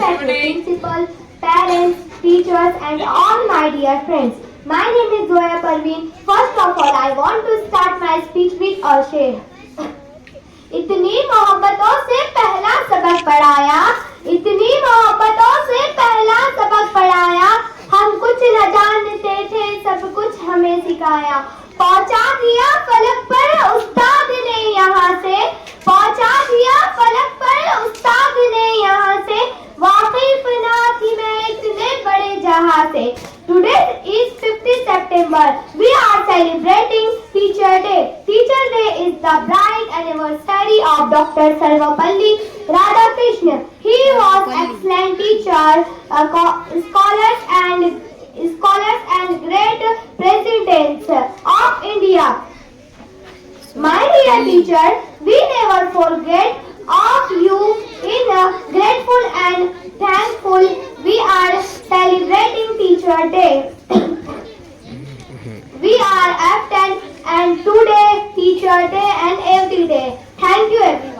respected principal, parents, teachers and all my dear friends. My name is Zoya Parveen. First of all, I want to start my speech with a शेर. इतनी मोहब्बतों से पहला सबक पढ़ाया, इतनी मोहब्बतों से पहला सबक पढ़ाया, हम कुछ न जानते थे सब कुछ हमें सिखाया. पहुंचा दिया फलक पर उस्ताद ने यहाँ से, पहुंचा दिया फलक पर उस्ताद ने यहाँ से, वाकिफ ना थी मैं इतने बड़े जहां से. Today is 50 September. We are celebrating Teacher Day. Teacher Day is the bright anniversary of Dr. Sarvapalli Radhakrishnan. He was excellent teacher, scholars and great presidents of India. My dear teacher, we never forget of you. In a grateful and thankful, we are celebrating Teacher Day. We are F10 and today Teacher Day and every day. Thank you everyone.